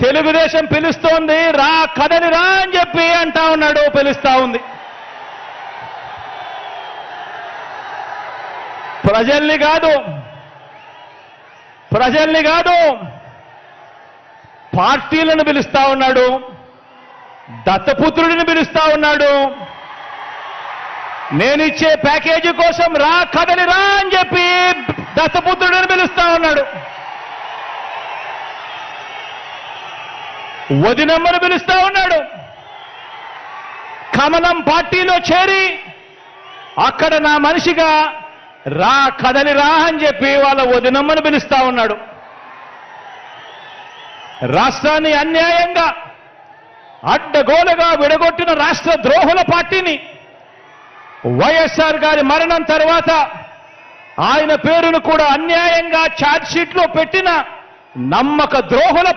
తెలుగుదేశం పిలుస్తోంది, రా కదలి రా అని చెప్పి అంటా ఉన్నాడు, పిలుస్తా ఉంది. ప్రజల్ని కాదు పార్టీలను పిలుస్తా ఉన్నాడు, దత్తపుత్రుడిని పిలుస్తా ఉన్నాడు. నేనిచ్చే ప్యాకేజీ కోసం రా కదలి రా అని చెప్పి దత్తపుత్రుడిని పిలుస్తా ఉన్నాడు. వదినమ్మను పిలుస్తా ఉన్నాడు. కమలం పార్టీలో చేరి అక్కడ నా మనిషిగా రా కదలి రా అని చెప్పి వాళ్ళ వదినమ్మను పిలుస్తా ఉన్నాడు. రాష్ట్రాన్ని అన్యాయంగా అడ్డగోలుగా విడగొట్టిన రాష్ట్ర ద్రోహుల పార్టీని వైఎస్ఆర్ గారి మరణం తర్వాత ఆయన పేరును కూడా అన్యాయంగా ఛార్జ్షీట్లో పెట్టిన నమ్మక ద్రోహుల